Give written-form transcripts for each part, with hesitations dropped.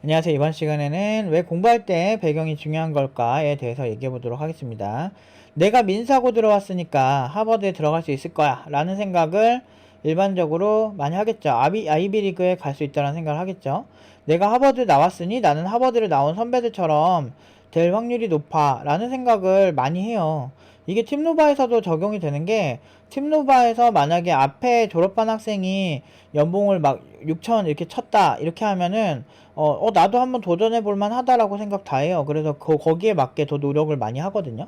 안녕하세요. 이번 시간에는 왜 공부할 때 배경이 중요한 걸까에 대해서 얘기해 보도록 하겠습니다. 내가 민사고 들어왔으니까 하버드에 들어갈 수 있을 거야 라는 생각을 일반적으로 많이 하겠죠. 아이비리그에 갈 수 있다는 생각을 하겠죠. 내가 하버드 나왔으니 나는 하버드를 나온 선배들처럼 될 확률이 높아 라는 생각을 많이 해요. 이게 팀노바에서도 적용이 되는 게, 팀노바에서 만약에 앞에 졸업한 학생이 연봉을 막 6천 이렇게 쳤다 이렇게 하면은 나도 한번 도전해 볼 만하다라고 생각 다 해요. 그래서 거기에 맞게 더 노력을 많이 하거든요.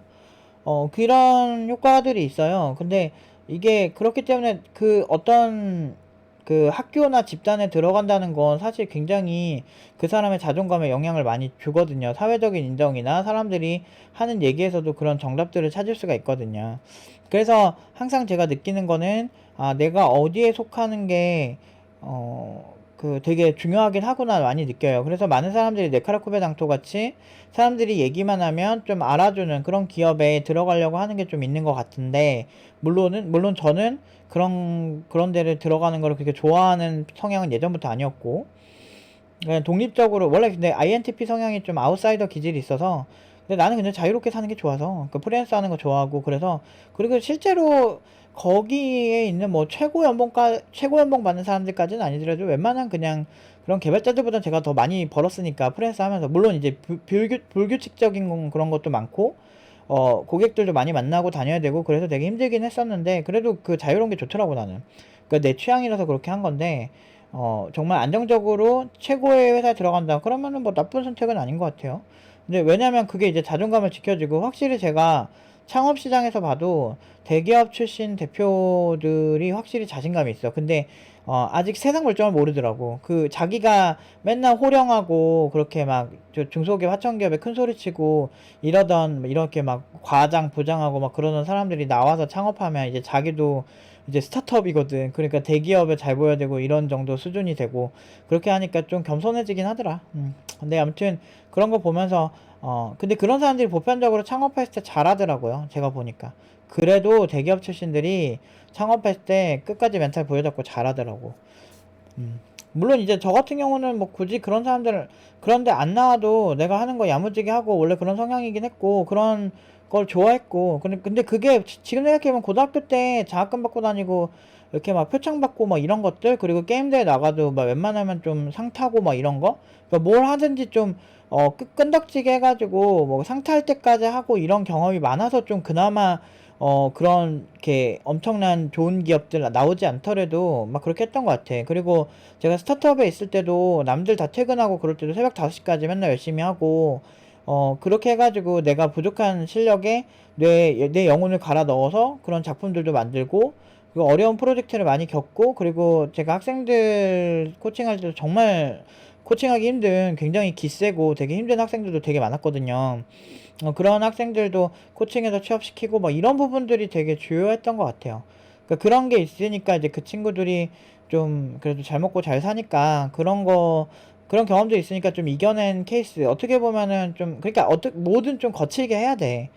그런 효과들이 있어요. 근데 이게 그렇기 때문에 그 어떤 그 학교나 집단에 들어간다는 건 사실 굉장히 그 사람의 자존감에 영향을 많이 주거든요. 사회적인 인정이나 사람들이 하는 얘기에서도 그런 정답들을 찾을 수가 있거든요. 그래서 항상 제가 느끼는 거는, 내가 어디에 속하는 게 되게 중요하긴 하구나 많이 느껴요. 그래서 많은 사람들이 네카라쿠베 당토 같이 사람들이 얘기만 하면 좀 알아주는 그런 기업에 들어가려고 하는 게 좀 있는 것 같은데, 물론 저는 그런 데를 들어가는 걸 그렇게 좋아하는 성향은 예전부터 아니었고, 그냥 독립적으로 원래, 근데 INTP 성향이 좀 아웃사이더 기질이 있어서, 근데 나는 그냥 자유롭게 사는 게 좋아서 그 프리랜서 하는 거 좋아하고, 그래서 그리고 실제로 거기에 있는 뭐 최고 연봉 받는 사람들까지는 아니더라도 웬만한 그냥 그런 개발자들보다 제가 더 많이 벌었으니까, 프리랜서 하면서. 물론 이제 불규칙적인 그런 것도 많고, 고객들도 많이 만나고 다녀야 되고 그래서 되게 힘들긴 했었는데, 그래도 그 자유로운 게 좋더라고 나는. 그러니까 내 취향이라서 그렇게 한 건데, 정말 안정적으로 최고의 회사에 들어간다 그러면은 뭐 나쁜 선택은 아닌 것 같아요. 근데 왜냐면 그게 이제 자존감을 지켜주고, 확실히 제가 창업 시장에서 봐도 대기업 출신 대표들이 확실히 자신감이 있어. 근데 아직 세상 물정을 모르더라고. 그 자기가 맨날 호령하고 그렇게 막 중소기업 하청기업에 큰 소리 치고 이러던, 이렇게 막 과장 부장하고 막 그러던 사람들이 나와서 창업하면 이제 자기도 이제 스타트업이거든. 그러니까 대기업에 잘 보여야 되고 이런 정도 수준이 되고, 그렇게 하니까 좀 겸손해지긴 하더라. 근데 아무튼 그런 거 보면서, 근데 그런 사람들이 보편적으로 창업했을 때 잘하더라고요. 제가 보니까. 그래도 대기업 출신들이 창업했을 때 끝까지 멘탈 보여잡고 잘하더라고. 음. 물론 이제 저 같은 경우는 뭐 굳이 그런 사람들, 그런데 안 나와도 내가 하는 거 야무지게 하고 원래 그런 성향이긴 했고, 그런 걸 좋아했고. 근데 그게 지금 생각해보면 고등학교 때 장학금 받고 다니고 이렇게 막 표창 받고 막 이런 것들, 그리고 게임대회 나가도 막 웬만하면 좀 상 타고 막 이런 거, 그러니까 뭘 하든지 좀 끈덕지게 해가지고 뭐 상 탈 때까지 하고 이런 경험이 많아서 좀 그나마 그런 게 엄청난 좋은 기업들 나오지 않더라도 막 그렇게 했던 것 같아. 그리고 제가 스타트업에 있을 때도 남들 다 퇴근하고 그럴 때도 새벽 5시까지 맨날 열심히 하고, 그렇게 해가지고 내가 부족한 실력에 내 영혼을 갈아 넣어서 그런 작품들도 만들고, 그리고 어려운 프로젝트를 많이 겪고, 그리고 제가 학생들 코칭할 때도 정말 코칭하기 힘든, 굉장히 기세고 되게 힘든 학생들도 되게 많았거든요. 그런 학생들도 코칭해서 취업시키고 뭐 이런 부분들이 되게 주요했던 것 같아요. 그러니까 그런 게 있으니까 이제 그 친구들이 좀 그래도 잘 먹고 잘 사니까, 그런 경험도 있으니까 좀 이겨낸 케이스. 어떻게 보면은 좀, 그러니까 뭐든 좀 거칠게 해야 돼.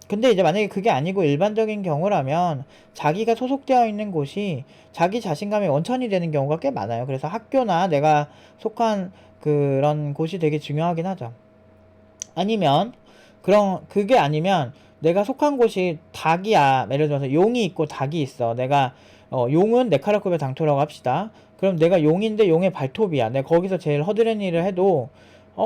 근데 이제 만약에 그게 아니고 일반적인 경우라면 자기가 소속되어 있는 곳이 자기 자신감의 원천이 되는 경우가 꽤 많아요. 그래서 학교나 내가 속한 그런 곳이 되게 중요하긴 하죠. 아니면, 그게 아니면 내가 속한 곳이 닭이야. 예를 들어서 용이 있고 닭이 있어. 용은 네카라쿠베 당토라고 합시다. 그럼 내가 용인데 용의 발톱이야. 내가 거기서 제일 허드렛 일을 해도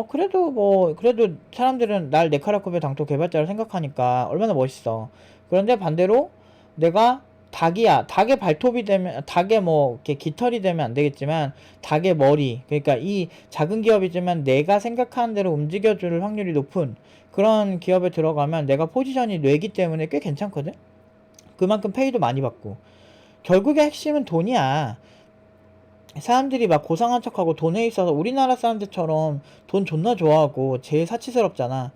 그래도 사람들은 날 네카라쿠베 당토 개발자로 생각하니까 얼마나 멋있어. 그런데 반대로 내가 닭이야. 닭의 발톱이 되면, 닭의 뭐 이렇게 깃털이 되면 안 되겠지만 닭의 머리, 그러니까 이 작은 기업이지만 내가 생각하는 대로 움직여줄 확률이 높은 그런 기업에 들어가면 내가 포지션이 뇌기 때문에 꽤 괜찮거든. 그만큼 페이도 많이 받고. 결국에 핵심은 돈이야. 사람들이 막 고상한 척하고 돈에 있어서 우리나라 사람들처럼 돈 존나 좋아하고 제일 사치스럽잖아.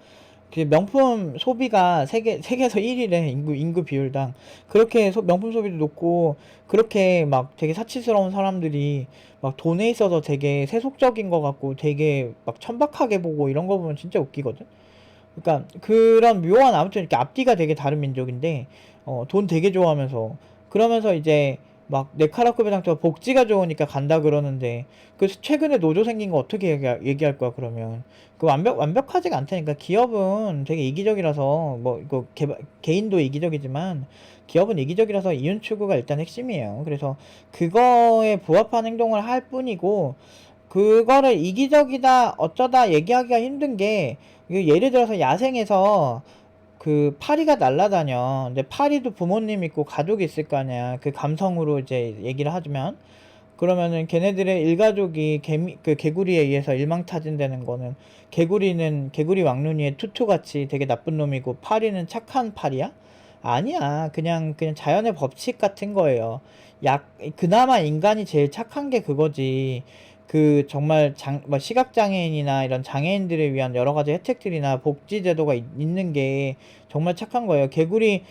그 명품 소비가 세계에서 1위래. 인구 비율당. 그렇게 명품 소비도 높고, 그렇게 막 되게 사치스러운 사람들이 막 돈에 있어서 되게 세속적인 거 같고 되게 막 천박하게 보고 이런 거 보면 진짜 웃기거든. 그러니까 그런 묘한, 아무튼 이렇게 앞뒤가 되게 다른 민족인데 돈 되게 좋아하면서, 그러면서 이제 막 네카라쿠베 당초가 복지가 좋으니까 간다 그러는데 그래서 최근에 노조 생긴 거 어떻게 얘기할 거야 그러면. 그 완벽하지가 않다니까. 기업은 되게 이기적이라서 뭐 이거 개인도 이기적이지만 기업은 이기적이라서 이윤 추구가 일단 핵심이에요. 그래서 그거에 부합한 행동을 할 뿐이고 그거를 이기적이다 어쩌다 얘기하기가 힘든 게 예를 들어서 야생에서 그 파리가 날아다녀. 근데 파리도 부모님 있고 가족이 있을 거 아니야. 그 감성으로 이제 얘기를 하자면 그러면은 걔네들의 일가족이 그 개구리에 의해서 일망타진되는 거는 개구리 왕눈이의 투투같이 되게 나쁜 놈이고 파리는 착한 파리야? 아니야. 그냥 자연의 법칙 같은 거예요. 그나마 인간이 제일 착한 게 그거지. 그 정말 뭐 시각장애인이나 이런 장애인들을 위한 여러 가지 혜택들이나 복지 제도가 있는 게 정말 착한 거예요. 개구리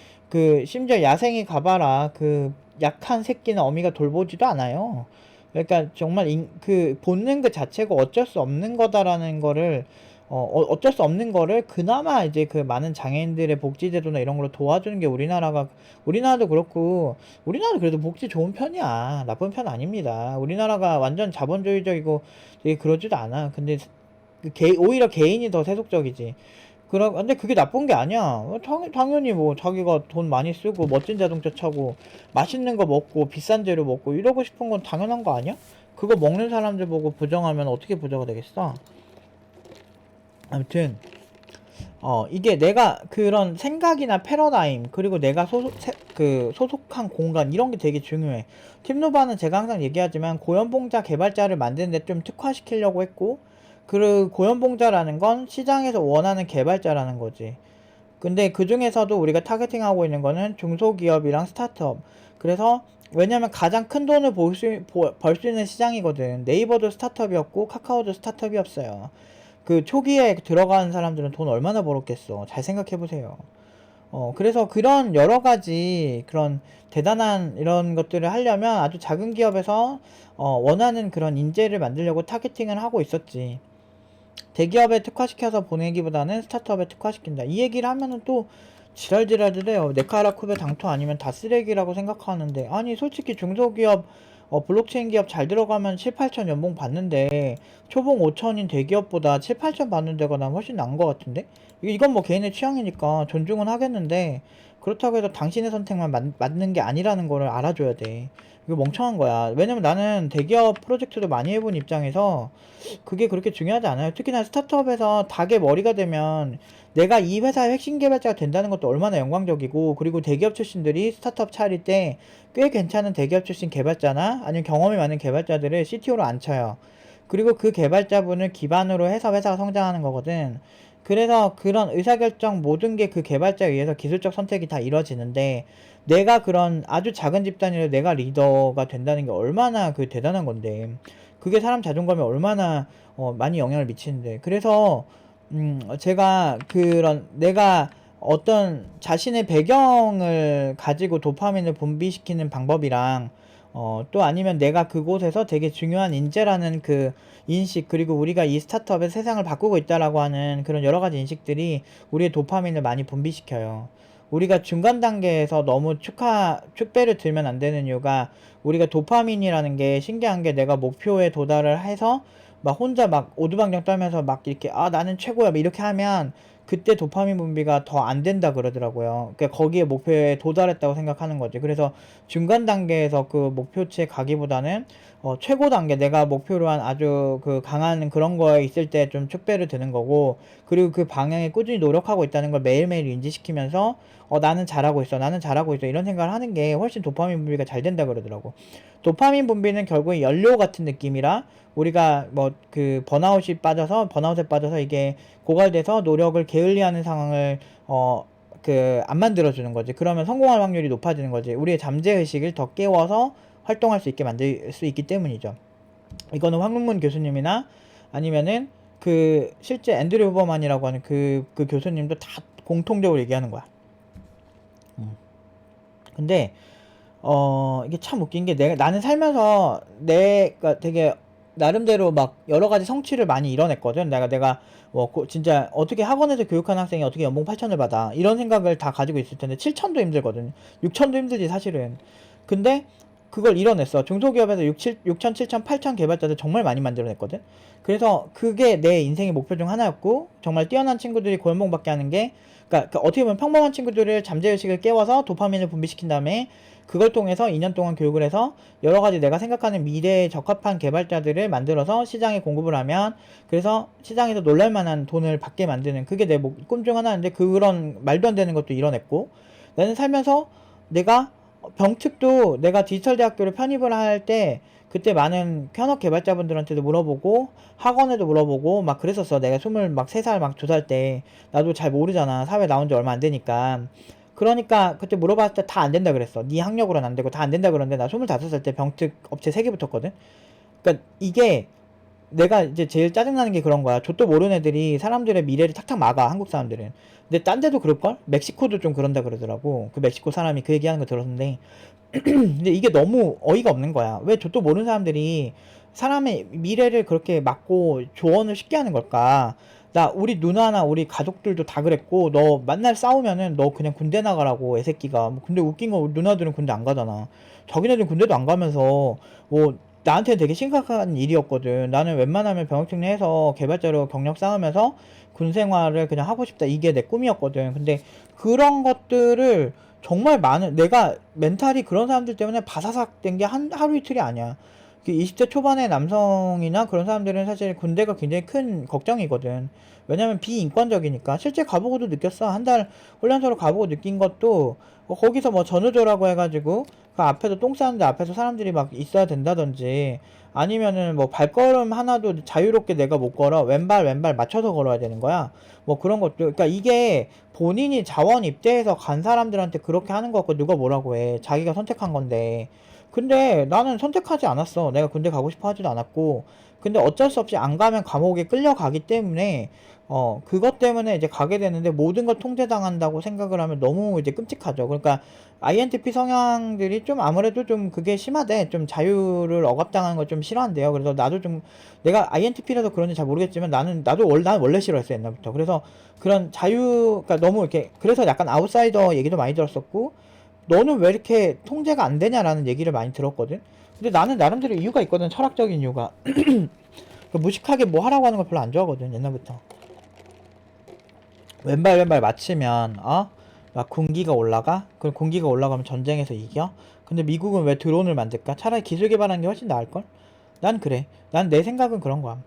심지어 야생에 가봐라. 그 약한 새끼는 어미가 돌보지도 않아요. 그러니까 정말 그 본능 그 자체가 어쩔 수 없는 거다라는 거를 어쩔 수 없는 거를 그나마 이제 그 많은 장애인들의 복지 제도나 이런 걸로 도와주는 게 우리나라도 그렇고 우리나라도 그래도 복지 좋은 편이야. 나쁜 편 아닙니다. 우리나라가 완전 자본주의적이고 되게 그러지도 않아. 근데 오히려 개인이 더 세속적이지. 근데 그게 나쁜 게 아니야. 당연히 뭐 자기가 돈 많이 쓰고 멋진 자동차 차고 맛있는 거 먹고 비싼 재료 먹고 이러고 싶은 건 당연한 거 아니야? 그거 먹는 사람들 보고 부정하면 어떻게 부정이 되겠어? 아무튼 이게 내가 그런 생각이나 패러다임 그리고 내가 소속한 공간 이런 게 되게 중요해. 팀노바는 제가 항상 얘기하지만 고연봉자 개발자를 만드는 데 좀 특화시키려고 했고 그 고연봉자라는 건 시장에서 원하는 개발자라는 거지. 근데 그 중에서도 우리가 타겟팅하고 있는 거는 중소기업이랑 스타트업. 그래서 왜냐면 가장 큰 돈을 벌 수 있는 시장이거든. 네이버도 스타트업이었고 카카오도 스타트업이었어요. 그 초기에 들어간 사람들은 돈 얼마나 벌었겠어. 잘 생각해보세요. 그래서 그런 여러 가지 그런 대단한 이런 것들을 하려면 아주 작은 기업에서 원하는 그런 인재를 만들려고 타겟팅을 하고 있었지. 대기업에 특화시켜서 보내기보다는 스타트업에 특화시킨다. 이 얘기를 하면은 또 지랄지랄해요. 네카라쿠베 당토 아니면 다 쓰레기라고 생각하는데 아니 솔직히 중소기업 블록체인 기업 잘 들어가면 7, 8천 연봉 받는데 초봉 5천인 대기업보다 7, 8천 받는 데가 난 훨씬 나은 것 같은데? 이건 뭐 개인의 취향이니까 존중은 하겠는데 그렇다고 해서 당신의 선택만 맞는 게 아니라는 거를 알아줘야 돼. 이거 멍청한 거야. 왜냐면 나는 대기업 프로젝트도 많이 해본 입장에서 그게 그렇게 중요하지 않아요. 특히나 스타트업에서 닭의 머리가 되면 내가 이 회사의 핵심 개발자가 된다는 것도 얼마나 영광적이고 그리고 대기업 출신들이 스타트업 차릴 때 꽤 괜찮은 대기업 출신 개발자나 아니면 경험이 많은 개발자들을 CTO로 앉혀요. 그리고 그 개발자분을 기반으로 해서 회사가 성장하는 거거든. 그래서 그런 의사결정 모든 게 그 개발자에 의해서 기술적 선택이 다 이루어지는데 내가 그런 아주 작은 집단이라도 내가 리더가 된다는 게 얼마나 그 대단한 건데 그게 사람 자존감에 얼마나 많이 영향을 미치는데 그래서 제가 그런 내가 어떤 자신의 배경을 가지고 도파민을 분비시키는 방법이랑 또 아니면 내가 그곳에서 되게 중요한 인재라는 그 인식 그리고 우리가 이 스타트업의 세상을 바꾸고 있다라고 하는 그런 여러 가지 인식들이 우리의 도파민을 많이 분비시켜요. 우리가 중간 단계에서 너무 축배를 들면 안 되는 이유가 우리가 도파민이라는 게 신기한 게 내가 목표에 도달을 해서 막 혼자 막 오두방정 떨면서 막 이렇게 나는 최고야 이렇게 하면 그때 도파민 분비가 더 안 된다 그러더라고요. 그러니까 거기에 목표에 도달했다고 생각하는 거지. 그래서 중간 단계에서 그 목표치에 가기보다는 최고 단계 내가 목표로 한 아주 그 강한 그런 거에 있을 때 좀 축배를 드는 거고 그리고 그 방향에 꾸준히 노력하고 있다는 걸 매일매일 인지시키면서 나는 잘하고 있어 나는 잘하고 있어 이런 생각을 하는 게 훨씬 도파민 분비가 잘 된다 그러더라고. 도파민 분비는 결국에 연료 같은 느낌이라 우리가 뭐 그 번아웃에 빠져서 이게 고갈돼서 노력을 게을리하는 상황을 안 만들어주는 거지. 그러면 성공할 확률이 높아지는 거지. 우리의 잠재의식을 더 깨워서 활동할 수 있게 만들 수 있기 때문이죠. 이거는 황문문 교수님이나 아니면은 그 실제 앤드류 후버만이라고 하는 그 교수님도 다 공통적으로 얘기하는 거야. 근데 이게 참 웃긴 게 나는 살면서 내가 되게 나름대로 막 여러 가지 성취를 많이 이뤄냈거든. 내가 뭐 진짜 어떻게 학원에서 교육하는 학생이 어떻게 연봉 8천을 받아 이런 생각을 다 가지고 있을 텐데 7천도 힘들거든. 6천도 힘들지 사실은. 근데 그걸 이뤄냈어. 중소기업에서 6천, 7천, 8천 개발자들 정말 많이 만들어냈거든. 그래서 그게 내 인생의 목표 중 하나였고, 정말 뛰어난 친구들이 골목받게 하는 게, 그러니까 어떻게 보면 평범한 친구들을 잠재의식을 깨워서 도파민을 분비시킨 다음에 그걸 통해서 2년 동안 교육을 해서 여러 가지 내가 생각하는 미래에 적합한 개발자들을 만들어서 시장에 공급을 하면, 그래서 시장에서 놀랄만한 돈을 받게 만드는, 그게 내 꿈 중 하나인데, 그런 말도 안 되는 것도 이뤄냈고, 나는 살면서 내가 병특도 내가 디지털 대학교를 편입을 할 때 그때 많은 현업 개발자분들한테도 물어보고 학원에도 물어보고 막 그랬었어. 내가 23살 막 2살 때 나도 잘 모르잖아. 사회 나온 지 얼마 안 되니까. 그러니까 그때 물어봤을 때 다 안 된다 그랬어. 네 학력으로는 안 되고 다 안 된다 그러는데 나 25살 때 병특 업체 3개 붙었거든. 그러니까 이게 내가 이제 제일 짜증나는 게 그런 거야. 좆도 모르는 애들이 사람들의 미래를 탁탁 막아, 한국 사람들은. 근데 딴 데도 그럴걸? 멕시코도 좀 그런다 그러더라고. 그 멕시코 사람이 그 얘기하는 거 들었는데. 근데 이게 너무 어이가 없는 거야. 왜 좆도 모르는 사람들이 사람의 미래를 그렇게 막고 조언을 쉽게 하는 걸까? 나 우리 누나나 우리 가족들도 다 그랬고, 너 맨날 싸우면은 너 그냥 군대 나가라고, 애새끼가. 뭐 근데 웃긴 거 우리 누나들은 군대 안 가잖아. 자기네들은 군대도 안 가면서 뭐 나한테는 되게 심각한 일이었거든. 나는 웬만하면 병역특례해서 개발자로 경력 쌓으면서 군 생활을 그냥 하고 싶다. 이게 내 꿈이었거든. 근데 그런 것들을 정말 많은, 내가 멘탈이 그런 사람들 때문에 바사삭 된 게 하루 이틀이 아니야. 20대 초반의 남성이나 그런 사람들은 사실 군대가 굉장히 큰 걱정이거든. 왜냐면 비인권적이니까. 실제 가보고도 느꼈어. 한 달 훈련소로 가보고 느낀 것도, 거기서 뭐 전우조라고 해가지고 그 앞에서 똥 싸는데 앞에서 사람들이 막 있어야 된다든지, 아니면은 뭐 발걸음 하나도 자유롭게 내가 못 걸어. 왼발 맞춰서 걸어야 되는 거야. 뭐 그런 것도. 그러니까 이게 본인이 자원 입대해서 간 사람들한테 그렇게 하는 거 같고 누가 뭐라고 해. 자기가 선택한 건데. 근데 나는 선택하지 않았어. 내가 군대 가고 싶어 하지도 않았고. 근데 어쩔 수 없이 안 가면 감옥에 끌려가기 때문에, 그것 때문에 이제 가게 되는데, 모든 걸 통제당한다고 생각을 하면 너무 이제 끔찍하죠. 그러니까 INTP 성향들이 좀 아무래도 좀 그게 심하대. 좀 자유를 억압당하는 걸 좀 싫어한대요. 그래서 나도 좀, 내가 INTP라서 그런지 잘 모르겠지만 난 원래 싫어했어, 옛날부터. 그래서 그런 자유, 그러니까 너무 이렇게, 그래서 약간 아웃사이더 얘기도 많이 들었었고, 너는 왜 이렇게 통제가 안 되냐라는 얘기를 많이 들었거든. 근데 나는 나름대로 이유가 있거든. 철학적인 이유가. 무식하게 뭐 하라고 하는 걸 별로 안 좋아하거든, 옛날부터. 왼발 맞추면 막 군기가 올라가? 그럼 군기가 올라가면 전쟁에서 이겨? 근데 미국은 왜 드론을 만들까? 차라리 기술 개발하는 게 훨씬 나을걸? 난 그래. 난 내 생각은 그런 거야.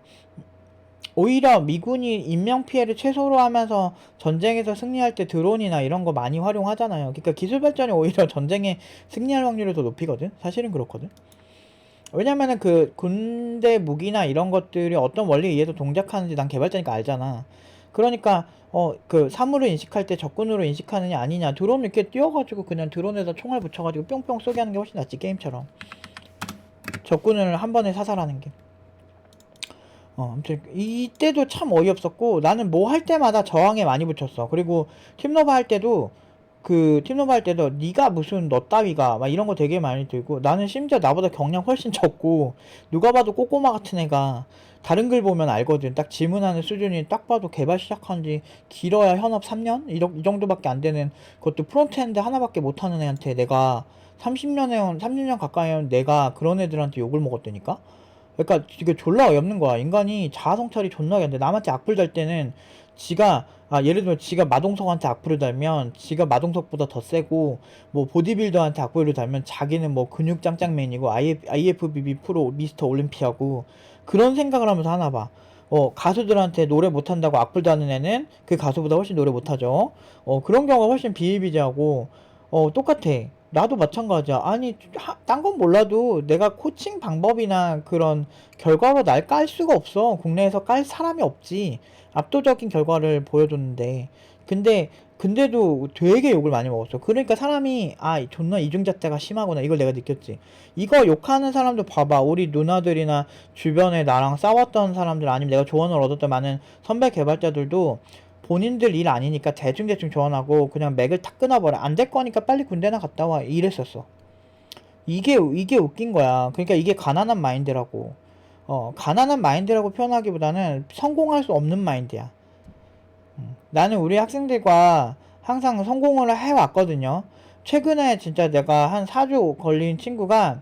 오히려 미군이 인명피해를 최소로 하면서 전쟁에서 승리할 때 드론이나 이런 거 많이 활용하잖아요. 그러니까 기술 발전이 오히려 전쟁에 승리할 확률을 더 높이거든? 사실은 그렇거든? 왜냐면은 그 군대 무기나 이런 것들이 어떤 원리에 의해서 동작하는지 난 개발자니까 알잖아. 그러니까 그 사물을 인식할 때 적군으로 인식하느냐 아니냐, 드론 이렇게 띄워가지고 그냥 드론에다 총알 붙여가지고 뿅뿅 쏘게 하는 게 훨씬 낫지, 게임처럼. 적군을 한 번에 사살하는 게. 아무튼 이때도 참 어이없었고, 나는 뭐 할 때마다 저항에 많이 붙였어. 그리고 팀노바 할 때도, 네가 무슨 너 따위가 막 이런 거 되게 많이 들고, 나는 심지어 나보다 경량 훨씬 적고, 누가 봐도 꼬꼬마 같은 애가 다른 글 보면 알거든. 딱 질문하는 수준이 딱 봐도 개발 시작한 지 길어야 현업 3년? 이 정도밖에 안 되는, 그것도 프론트엔드 하나밖에 못하는 애한테 내가 30년 가까이 한 내가 그런 애들한테 욕을 먹었다니까? 그러니까 이게 졸라 어이없는 거야. 인간이 자아 성찰이 존나 어이없는데, 남한테 악플 달 때는 예를 들면 지가 마동석한테 악플을 달면 지가 마동석보다 더 세고, 뭐 보디빌더한테 악플을 달면 자기는 뭐 근육 짱짱맨이고 IFBB 프로 미스터 올림피아고, 그런 생각을 하면서 하나 봐. 가수들한테 노래 못한다고 악플 다는 애는 그 가수보다 훨씬 노래 못하죠. 그런 경우가 훨씬 비일비재하고, 똑같아. 나도 마찬가지야. 아니, 딴 건 몰라도 내가 코칭 방법이나 그런 결과로 날 깔 수가 없어. 국내에서 깔 사람이 없지. 압도적인 결과를 보여줬는데. 근데도 되게 욕을 많이 먹었어. 그러니까 사람이, 존나 이중잣대가 심하구나. 이걸 내가 느꼈지. 이거 욕하는 사람도 봐봐. 우리 누나들이나 주변에 나랑 싸웠던 사람들, 아니면 내가 조언을 얻었던 많은 선배 개발자들도 본인들 일 아니니까 대충 조언하고 그냥 맥을 탁 끊어버려. 안 될 거니까 빨리 군대나 갔다 와. 이랬었어. 이게 웃긴 거야. 그러니까 이게 가난한 마인드라고. 가난한 마인드라고 표현하기보다는 성공할 수 없는 마인드야. 나는 우리 학생들과 항상 성공을 해왔거든요. 최근에 진짜 내가 한 4주 걸린 친구가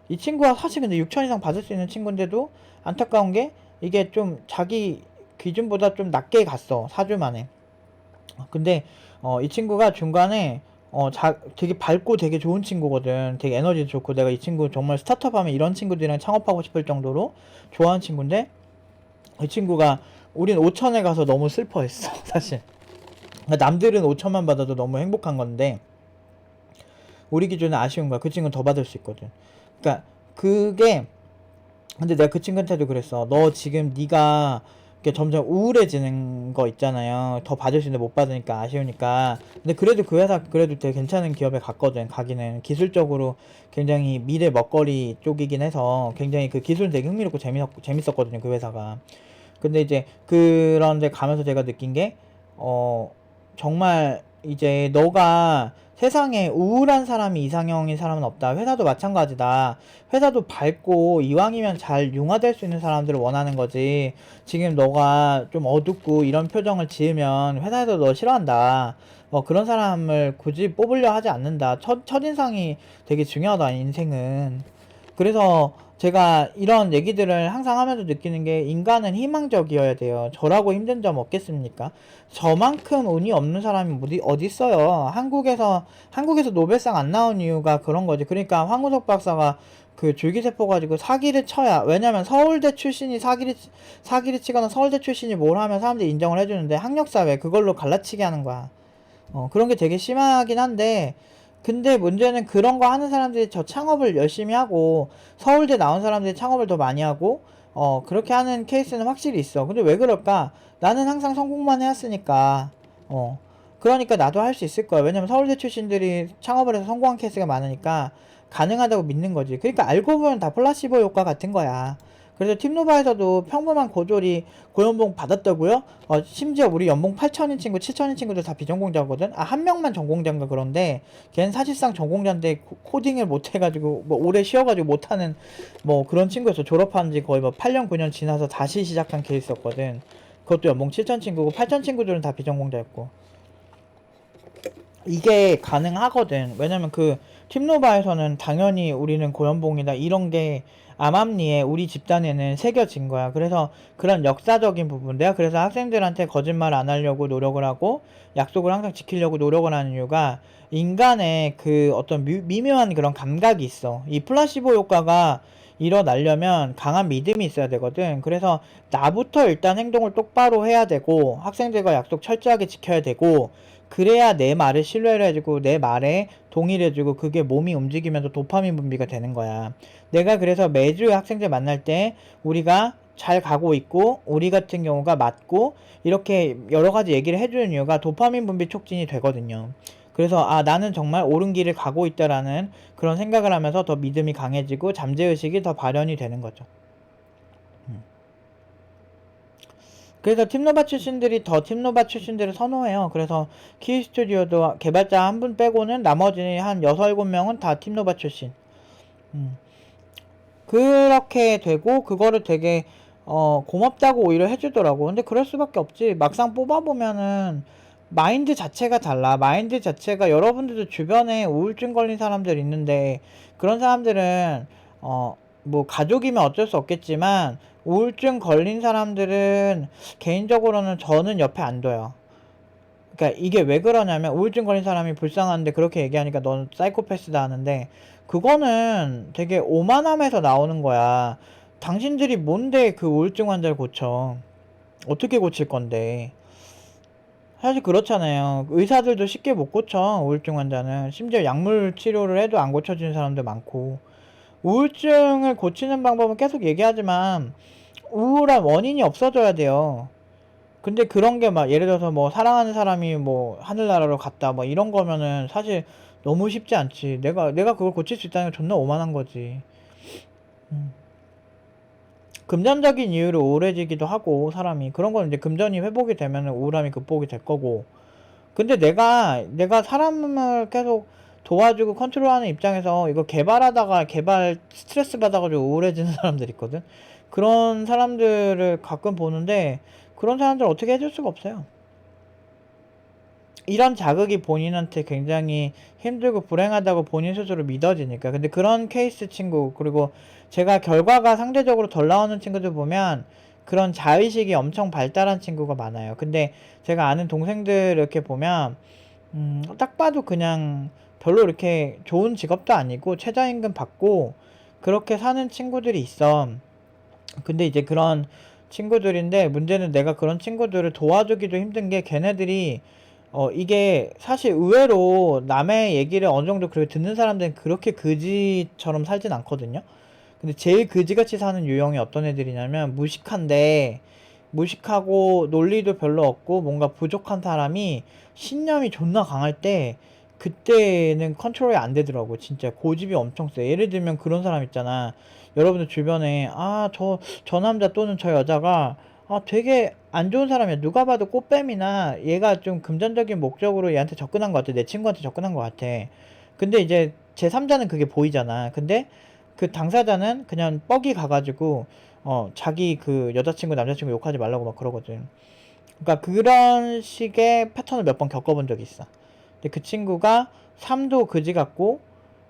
이 친구가 사실 근데 6천 이상 받을 수 있는 친구인데도 안타까운 게 이게 좀 자기 기준보다 좀 낮게 갔어. 4주 만에. 근데 이 친구가 중간에 되게 밝고 되게 좋은 친구거든. 되게 에너지도 좋고 내가 이 친구 정말 스타트업 하면 이런 친구들이랑 창업하고 싶을 정도로 좋아하는 친구인데 이 친구가 우린 5천에 가서 너무 슬퍼했어. 사실 남들은 5천만 받아도 너무 행복한 건데 우리 기준은 아쉬운 거야. 그 친구는 더 받을 수 있거든. 그러니까 그게 근데 내가 그 친구한테도 그랬어. 너 지금 네가 이렇게 점점 우울해지는 거 있잖아요. 더 받을 수 있는데 못 받으니까 아쉬우니까. 근데 그래도 그 회사 그래도 되게 괜찮은 기업에 갔거든. 가기는 기술적으로 굉장히 미래 먹거리 쪽이긴 해서 굉장히 그 기술은 되게 흥미롭고 재밌었거든요. 그 회사가. 근데 이제 그런데 가면서 제가 느낀 게 정말 이제 너가 세상에 우울한 사람이 이상형인 사람은 없다. 회사도 마찬가지다. 회사도 밝고 이왕이면 잘 융화될 수 있는 사람들을 원하는 거지. 지금 너가 좀 어둡고 이런 표정을 지으면 회사에서 너 싫어한다. 그런 사람을 굳이 뽑으려 하지 않는다. 첫인상이 되게 중요하다, 인생은. 그래서 제가 이런 얘기들을 항상 하면서 느끼는 게 인간은 희망적이어야 돼요. 저라고 힘든 점 없겠습니까? 저만큼 운이 없는 사람이 어디 있어요. 한국에서 노벨상 안 나온 이유가 그런 거지. 그러니까 황우석 박사가 그 줄기세포 가지고 사기를 쳐야, 왜냐면 서울대 출신이 사기를 치거나 서울대 출신이 뭘 하면 사람들이 인정을 해주는데 학력사회 그걸로 갈라치기 하는 거야. 그런 게 되게 심하긴 한데, 근데 문제는 그런 거 하는 사람들이 저 창업을 열심히 하고, 서울대 나온 사람들이 창업을 더 많이 하고, 그렇게 하는 케이스는 확실히 있어. 근데 왜 그럴까? 나는 항상 성공만 해왔으니까, 그러니까 나도 할 수 있을 거야. 왜냐면 서울대 출신들이 창업을 해서 성공한 케이스가 많으니까, 가능하다고 믿는 거지. 그러니까 알고 보면 다 플라시보 효과 같은 거야. 그래서 팀노바에서도 평범한 고졸이 고연봉 받았다고요? 심지어 우리 연봉 8천인 친구, 7천인 친구들 다 비전공자거든? 한 명만 전공자인가 그런데, 걔는 사실상 전공자인데 코딩을 못해가지고, 뭐 오래 쉬어가지고 못하는, 뭐 그런 친구였어. 졸업한 지 거의 뭐 8년, 9년 지나서 다시 시작한 케이스였거든. 그것도 연봉 7천 친구고, 8천 친구들은 다 비전공자였고. 이게 가능하거든. 왜냐면 그 팀노바에서는 당연히 우리는 고연봉이다 이런 게 암암리에 우리 집단에는 새겨진 거야. 그래서 그런 역사적인 부분, 내가 그래서 학생들한테 거짓말 안 하려고 노력을 하고 약속을 항상 지키려고 노력을 하는 이유가 인간의 그 어떤 미묘한 그런 감각이 있어. 이 플라시보 효과가 일어나려면 강한 믿음이 있어야 되거든. 그래서 나부터 일단 행동을 똑바로 해야 되고 학생들과 약속 철저하게 지켜야 되고, 그래야 내 말을 신뢰를 해주고 내 말에 동의를 해주고 그게 몸이 움직이면서 도파민 분비가 되는 거야. 내가 그래서 매주 학생들 만날 때 우리가 잘 가고 있고 우리 같은 경우가 맞고 이렇게 여러 가지 얘기를 해주는 이유가 도파민 분비 촉진이 되거든요. 그래서 나는 정말 옳은 길을 가고 있다라는 그런 생각을 하면서 더 믿음이 강해지고 잠재의식이 더 발현이 되는 거죠. 그래서 팀노바 출신들이 더 팀노바 출신들을 선호해요. 그래서 키위 스튜디오도 개발자 한 분 빼고는 나머지 한 6, 7명은 다 팀노바 출신. 음. 그렇게 되고 그거를 되게 고맙다고 오히려 해주더라고. 근데 그럴 수밖에 없지. 막상 뽑아보면은 마인드 자체가 달라. 마인드 자체가 여러분들도 주변에 우울증 걸린 사람들 있는데 그런 사람들은 뭐 가족이면 어쩔 수 없겠지만 우울증 걸린 사람들은 개인적으로는 저는 옆에 안 둬요. 그러니까 이게 왜 그러냐면 우울증 걸린 사람이 불쌍한데 그렇게 얘기하니까 넌 사이코패스다 하는데 그거는 되게 오만함에서 나오는 거야. 당신들이 뭔데 그 우울증 환자를 고쳐? 어떻게 고칠 건데? 사실 그렇잖아요. 의사들도 쉽게 못 고쳐, 우울증 환자는. 심지어 약물 치료를 해도 안 고쳐지는 사람들 많고. 우울증을 고치는 방법은 계속 얘기하지만 우울한 원인이 없어져야 돼요. 근데 그런 게 막 예를 들어서 뭐 사랑하는 사람이 뭐 하늘나라로 갔다 뭐 이런 거면은 사실 너무 쉽지 않지. 내가 그걸 고칠 수 있다는 게 존나 오만한 거지. 음. 금전적인 이유로 우울해지기도 하고 사람이 그런 건 이제 금전이 회복이 되면 우울함이 극복이 될 거고. 근데 내가 사람을 계속 도와주고 컨트롤하는 입장에서 이거 개발하다가 개발 스트레스 받아가지고 우울해지는 사람들 있거든. 그런 사람들을 가끔 보는데 그런 사람들 어떻게 해줄 수가 없어요. 이런 자극이 본인한테 굉장히 힘들고 불행하다고 본인 스스로 믿어지니까. 근데 그런 케이스 친구, 그리고 제가 결과가 상대적으로 덜 나오는 친구들 보면 그런 자의식이 엄청 발달한 친구가 많아요. 근데 제가 아는 동생들 이렇게 보면 딱 봐도 그냥 별로 이렇게 좋은 직업도 아니고 최저임금 받고 그렇게 사는 친구들이 있어. 근데 이제 그런 친구들인데, 문제는 내가 그런 친구들을 도와주기도 힘든 게, 걔네들이 이게 사실 의외로 남의 얘기를 어느 정도 그렇게 듣는 사람들은 그렇게 그지처럼 살진 않거든요. 근데 제일 그지같이 사는 유형이 어떤 애들이냐면, 무식한데, 무식하고 논리도 별로 없고 뭔가 부족한 사람이 신념이 존나 강할 때, 그때는 컨트롤이 안 되더라고. 진짜 고집이 엄청 세. 예를 들면 그런 사람 있잖아. 여러분들 주변에, 저 남자 또는 저 여자가 되게 안 좋은 사람이야. 누가 봐도 꽃뱀이나 얘가 좀 금전적인 목적으로 얘한테 접근한 것 같아. 내 친구한테 접근한 것 같아. 근데 이제 제3자는 그게 보이잖아. 근데 그 당사자는 그냥 뻑이 가가지고 자기 그 여자친구 남자친구 욕하지 말라고 막 그러거든. 그러니까 그런 식의 패턴을 몇 번 겪어본 적이 있어. 근데 그 친구가 삶도 그지 같고,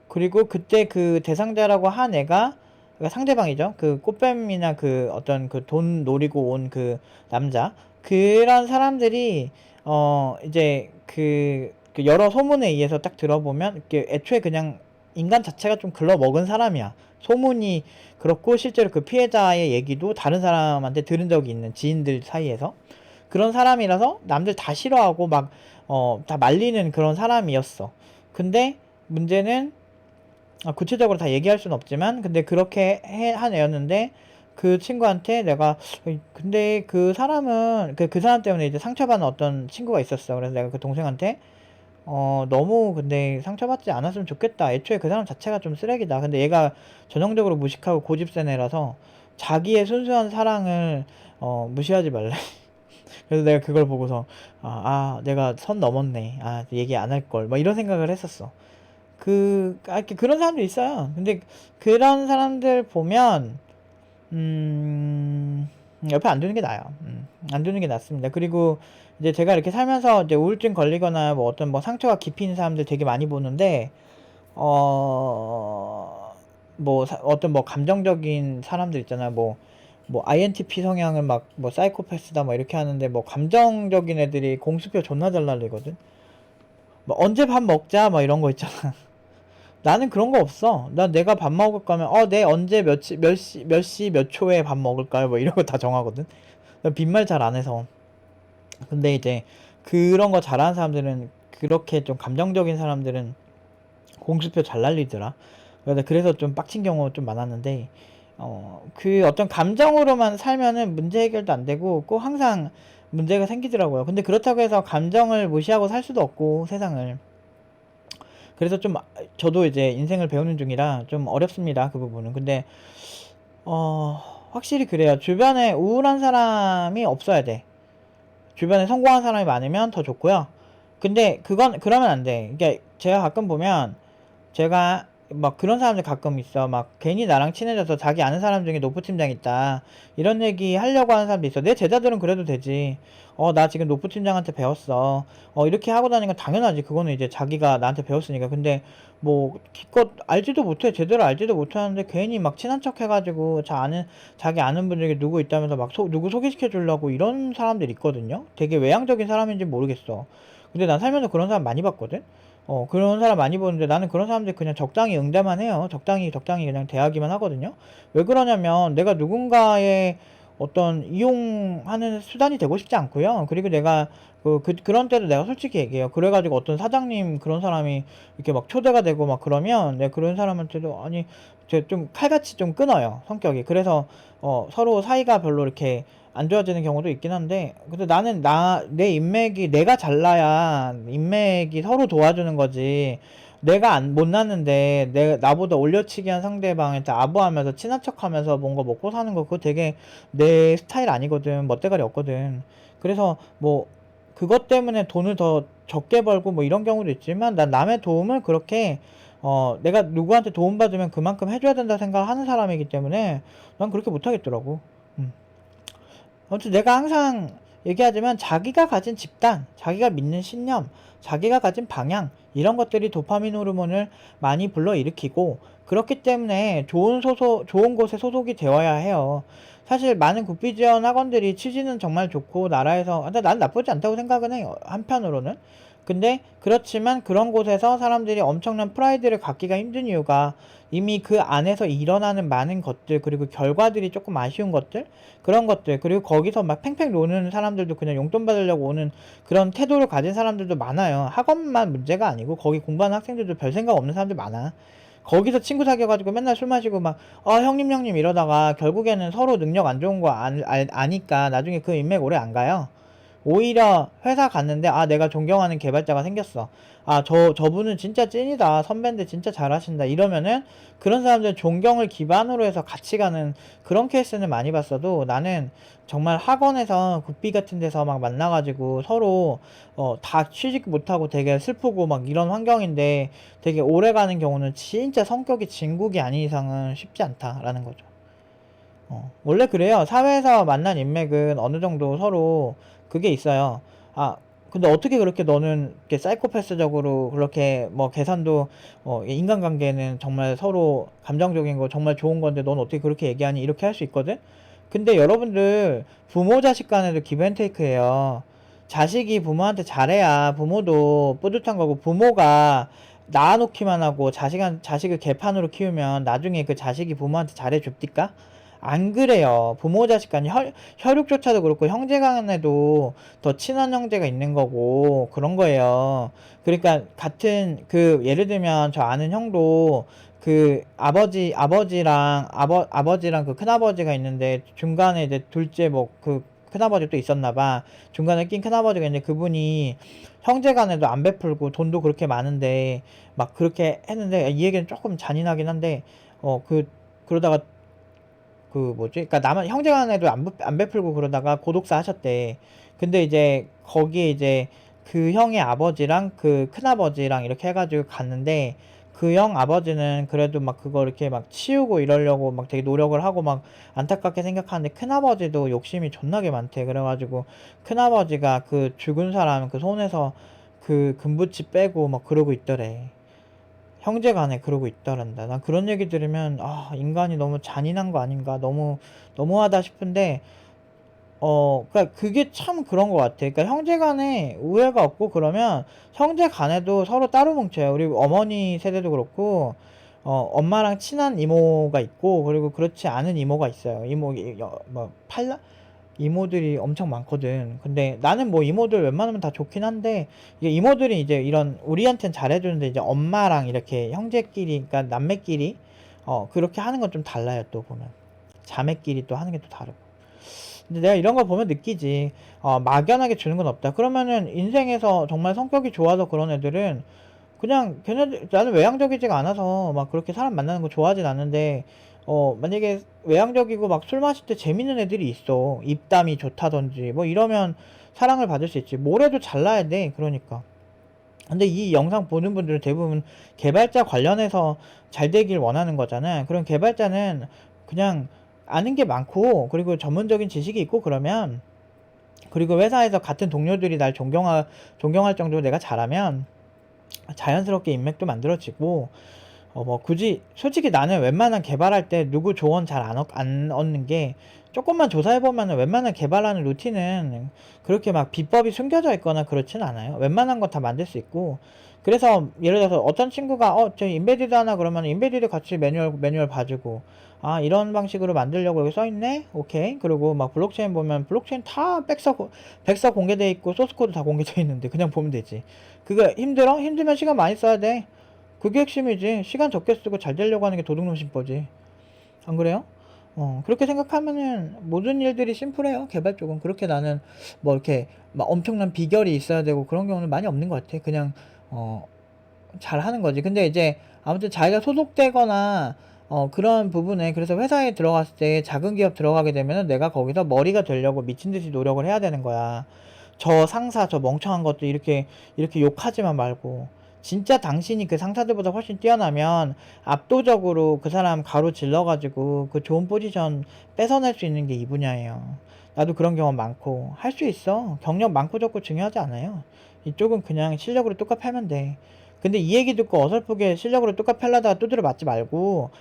그리고 그때 그 대상자라고 한 애가, 그러니까 상대방이죠. 그 꽃뱀이나 그 어떤 그 돈 노리고 온 그 남자, 그런 사람들이 이제 그 여러 소문에 의해서 딱 들어보면 이렇게 애초에 그냥 인간 자체가 좀 글러먹은 사람이야. 소문이 그렇고 실제로 그 피해자의 얘기도 다른 사람한테 들은 적이 있는 지인들 사이에서 그런 사람이라서 남들 다 싫어하고 막 다 말리는 그런 사람이었어. 근데 문제는 구체적으로 다 얘기할 수는 없지만, 근데 그렇게 한 애였는데, 그 친구한테 내가 근데 그 사람은 그 사람 때문에 이제 상처받은 어떤 친구가 있었어. 그래서 내가 그 동생한테 너무 근데 상처받지 않았으면 좋겠다. 애초에 그 사람 자체가 좀 쓰레기다. 근데 얘가 전형적으로 무식하고 고집센 애라서 자기의 순수한 사랑을 무시하지 말래. 그래서 내가 그걸 보고서 내가 선 넘었네. 얘기 안 할 걸. 막 이런 생각을 했었어. 이렇게 그런 사람도 있어요. 근데 그런 사람들 보면 옆에 안 두는 게 나아요. 안 두는 게 낫습니다. 그리고 이제 제가 이렇게 살면서 이제 우울증 걸리거나 뭐 어떤 뭐 상처가 깊이 있는 사람들 되게 많이 보는데, 어떤 뭐 감정적인 사람들 있잖아요. 뭐 INTP 성향을 막 뭐 사이코패스다 뭐 이렇게 하는데, 뭐 감정적인 애들이 공수표 존나 잘 날리거든. 뭐 언제 밥 먹자 뭐 이런 거 있잖아. 나는 그런 거 없어. 난 내가 밥 먹을 거면 내 언제 몇 초에 밥 먹을까요? 뭐 이런 거 다 정하거든. 난 빈말 잘 안 해서. 근데 이제 그런 거 잘하는 사람들은, 그렇게 좀 감정적인 사람들은 공수표 잘 날리더라. 그래서 좀 빡친 경우 좀 많았는데, 그 어떤 감정으로만 살면은 문제 해결도 안 되고 꼭 항상 문제가 생기더라고요. 근데 그렇다고 해서 감정을 무시하고 살 수도 없고, 세상을. 그래서 좀 저도 이제 인생을 배우는 중이라 좀 어렵습니다, 그 부분은. 근데 확실히 그래요. 주변에 우울한 사람이 없어야 돼. 주변에 성공한 사람이 많으면 더 좋고요. 근데 그러면 안 돼. 그러니까 제가 가끔 보면, 제가 막 그런 사람들 가끔 있어. 막 괜히 나랑 친해져서 자기 아는 사람 중에 노프 팀장 있다, 이런 얘기 하려고 하는 사람도 있어. 내 제자들은 그래도 되지. 나 지금 노프 팀장한테 배웠어. 이렇게 하고 다니는 건 당연하지. 그거는 이제 자기가 나한테 배웠으니까. 근데 뭐 기껏 알지도 못해. 제대로 알지도 못하는데 괜히 막 친한 척 해가지고 자기 아는 분 중에 누구 있다면서 막 누구 소개시켜 주려고 이런 사람들 있거든요. 되게 외향적인 사람인지 모르겠어. 근데 난 살면서 그런 사람 많이 봤거든. 그런 사람 많이 보는데, 나는 그런 사람들 그냥 적당히 응대만 해요. 적당히 그냥 대하기만 하거든요. 왜 그러냐면, 내가 누군가의 어떤 이용하는 수단이 되고 싶지 않고요. 그리고 내가 그런 때도 내가 솔직히 얘기해요. 그래가지고 어떤 사장님 그런 사람이 이렇게 막 초대가 되고 막 그러면, 내가 그런 사람한테도 제 좀 칼같이 좀 끊어요, 성격이. 그래서 서로 사이가 별로 이렇게 안 좋아지는 경우도 있긴 한데, 근데 나는 내 인맥이, 내가 잘나야 인맥이 서로 도와주는 거지. 내가 못났는데 나보다 올려치기 한 상대방한테 아부하면서 친한 척하면서 뭔가 먹고 사는 거, 그거 되게 내 스타일 아니거든. 멋대가리 없거든. 그래서 뭐 그것 때문에 돈을 더 적게 벌고 뭐 이런 경우도 있지만, 난 남의 도움을 그렇게 내가 누구한테 도움받으면 그만큼 해줘야 된다 생각하는 사람이기 때문에 난 그렇게 못하겠더라고. 음. 아무튼 내가 항상 얘기하지만 자기가 가진 집단, 자기가 믿는 신념, 자기가 가진 방향 이런 것들이 도파민 호르몬을 많이 불러일으키고 그렇기 때문에 좋은 곳에 소속이 되어야 해요. 사실 많은 국비 지원 학원들이 취지는 정말 좋고 나라에서 근데 난 나쁘지 않다고 생각은 해요. 한편으로는. 근데 그렇지만 그런 곳에서 사람들이 엄청난 프라이드를 갖기가 힘든 이유가 이미 그 안에서 일어나는 많은 것들 그리고 결과들이 조금 아쉬운 것들 그런 것들 그리고 거기서 막 팽팽 노는 사람들도 그냥 용돈 받으려고 오는 그런 태도를 가진 사람들도 많아요. 학원만 문제가 아니고 거기 공부하는 학생들도 별 생각 없는 사람들 많아. 거기서 친구 사귀어가지고 맨날 술 마시고 막 형님 이러다가 결국에는 서로 능력 안 좋은 거 아니까 나중에 그 인맥 오래 안 가요. 오히려 회사 갔는데 내가 존경하는 개발자가 생겼어. 저분은 진짜 찐이다. 선배인데 진짜 잘하신다. 이러면은 그런 사람들 존경을 기반으로 해서 같이 가는 그런 케이스는 많이 봤어도 나는 정말 학원에서 국비 같은 데서 막 만나가지고 서로 다 취직 못하고 되게 슬프고 막 이런 환경인데 되게 오래 가는 경우는 진짜 성격이 진국이 아닌 이상은 쉽지 않다라는 거죠. 원래 그래요. 사회에서 만난 인맥은 어느 정도 서로 그게 있어요. 근데 어떻게 그렇게 너는 이렇게 사이코패스적으로 그렇게 뭐 계산도, 인간관계는 정말 서로 감정적인 거 정말 좋은 건데 넌 어떻게 그렇게 얘기하니? 이렇게 할 수 있거든? 근데 여러분들 부모 자식 간에도 기브앤테이크예요. 자식이 부모한테 잘해야 부모도 뿌듯한 거고 부모가 낳아놓기만 하고 자식을 개판으로 키우면 나중에 그 자식이 부모한테 잘해줍니까? 안 그래요. 부모 자식 간 혈육조차도 그렇고 형제간에도 더 친한 형제가 있는 거고 그런 거예요. 그러니까 같은 예를 들면 저 아는 형도 아버지랑 그 큰아버지가 있는데 중간에 이제 둘째 뭐 큰아버지 또 있었나 봐. 중간에 낀 큰아버지가 있는데 그분이 형제간에도 안 베풀고 돈도 그렇게 많은데 막 그렇게 했는데 이 얘기는 조금 잔인하긴 한데 그러다가 그러니까 나만 형제간에도 안 베풀고 그러다가 고독사 하셨대. 근데 이제 거기에 이제 그 형의 아버지랑 그 큰아버지랑 이렇게 해가지고 갔는데 그 형 아버지는 그래도 막 그거 이렇게 막 치우고 이러려고 막 되게 노력을 하고 막 안타깝게 생각하는데 큰아버지도 욕심이 존나게 많대. 그래가지고 큰아버지가 그 죽은 사람 그 손에서 그 금붙이 빼고 막 그러고 있더래. 형제간에 그러고 있더란다. 난 그런 얘기 들으면 인간이 너무 잔인한 거 아닌가 너무 너무하다 싶은데 그러니까 그게 참 그런 것 같아. 그러니까 형제간에 우애가 없고 그러면 형제간에도 서로 따로 뭉쳐요. 우리 어머니 세대도 그렇고 엄마랑 친한 이모가 있고 그리고 그렇지 않은 이모가 있어요. 뭐 팔라 이모들이 엄청 많거든. 근데 나는 뭐 이모들 웬만하면 다 좋긴 한데 이게 이모들이 이제 이런 우리한텐 잘해주는데 이제 엄마랑 이렇게 형제끼리 그러니까 남매끼리 그렇게 하는 건 좀 달라요. 또 보면 자매끼리 또 하는 게 또 다르고. 근데 내가 이런 거 보면 느끼지. 막연하게 주는 건 없다. 그러면은 인생에서 정말 성격이 좋아서 그런 애들은 그냥 걔네들 나는 외향적이지가 않아서 막 그렇게 사람 만나는 거 좋아하진 않는데 만약에 외향적이고 막 술 마실 때 재밌는 애들이 있어. 입담이 좋다든지 뭐 이러면 사랑을 받을 수 있지. 뭘 해도 잘나야 돼. 그러니까. 근데 이 영상 보는 분들은 대부분 개발자 관련해서 잘 되길 원하는 거잖아. 그럼 개발자는 그냥 아는 게 많고 그리고 전문적인 지식이 있고 그러면 그리고 회사에서 같은 동료들이 날 존경할 정도로 내가 잘하면 자연스럽게 인맥도 만들어지고 뭐 굳이 솔직히 나는 웬만한 개발할 때 누구 조언 잘 안 얻는 게 조금만 조사해보면은 웬만한 개발하는 루틴은 그렇게 막 비법이 숨겨져 있거나 그렇진 않아요. 웬만한 건 다 만들 수 있고 그래서 예를 들어서 어떤 친구가 저 인베디드 하나 그러면 인베디드 같이 매뉴얼 봐주고 이런 방식으로 만들려고 여기 써있네 오케이. 그리고 막 블록체인 보면 블록체인 다 백서 공개돼 있고 소스코드 다 공개돼 있는데 그냥 보면 되지. 그거 힘들어? 힘들면 시간 많이 써야 돼. 그게 핵심이지. 시간 적게 쓰고 잘 되려고 하는 게 도둑놈 심보지. 안 그래요? 그렇게 생각하면은 모든 일들이 심플해요. 개발 쪽은. 그렇게 나는 뭐 이렇게 막 엄청난 비결이 있어야 되고 그런 경우는 많이 없는 것 같아. 그냥 잘 하는 거지. 근데 이제 아무튼 자기가 소속되거나 그런 부분에 그래서 회사에 들어갔을 때 작은 기업 들어가게 되면은 내가 거기서 머리가 되려고 미친 듯이 노력을 해야 되는 거야. 저 상사 저 멍청한 것도 이렇게 욕하지만 말고 진짜 당신이 그 상사들보다 훨씬 뛰어나면 압도적으로 그 사람 가로질러 가지고 그 좋은 포지션 뺏어낼 수 있는 게 이 분야예요. 나도 그런 경험 많고. 할 수 있어. 경력 많고 적고 중요하지 않아요. 이쪽은 그냥 실력으로 뚝딱 하면 돼. 근데 이 얘기 듣고 어설프게 실력으로 뚝딱 하려다가 두드려 맞지 말고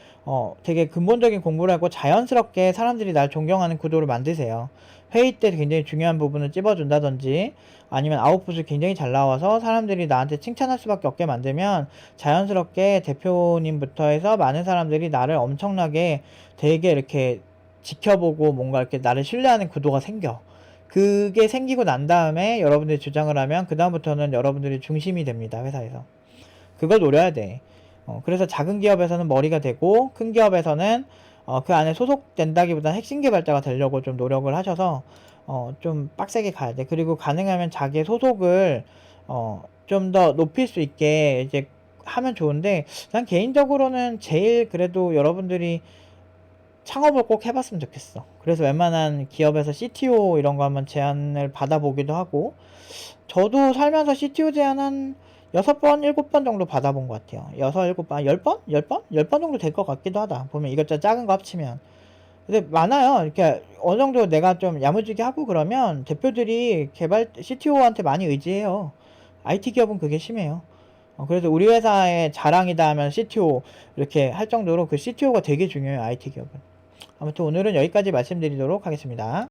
되게 근본적인 공부를 하고 자연스럽게 사람들이 날 존경하는 구도를 만드세요. 회의 때 굉장히 중요한 부분을 찝어준다든지 아니면 아웃풋을 굉장히 잘 나와서 사람들이 나한테 칭찬할 수밖에 없게 만들면 자연스럽게 대표님부터 해서 많은 사람들이 나를 엄청나게 되게 이렇게 지켜보고 뭔가 이렇게 나를 신뢰하는 구도가 생겨. 그게 생기고 난 다음에 여러분들이 주장을 하면 그다음부터는 여러분들이 중심이 됩니다. 회사에서. 그걸 노려야 돼. 그래서 작은 기업에서는 머리가 되고 큰 기업에서는 그 안에 소속된다기보다는 핵심 개발자가 되려고 좀 노력을 하셔서 좀 빡세게 가야 돼. 그리고 가능하면 자기의 소속을 좀 더 높일 수 있게 이제 하면 좋은데 난 개인적으로는 제일 그래도 여러분들이 창업을 꼭 해봤으면 좋겠어. 그래서 웬만한 기업에서 CTO 이런 거 한번 제안을 받아보기도 하고 저도 살면서 CTO 제안 한 6번, 7번 정도 받아본 것 같아요. 6, 7번, 10번? 10번? 10번 정도 될 것 같기도 하다. 보면 이것저것 작은 거 합치면. 근데 많아요. 이렇게 어느 정도 내가 좀 야무지게 하고 그러면 대표들이 CTO한테 많이 의지해요. IT 기업은 그게 심해요. 그래서 우리 회사의 자랑이다 하면 CTO 이렇게 할 정도로 그 CTO가 되게 중요해요. IT 기업은. 아무튼 오늘은 여기까지 말씀드리도록 하겠습니다.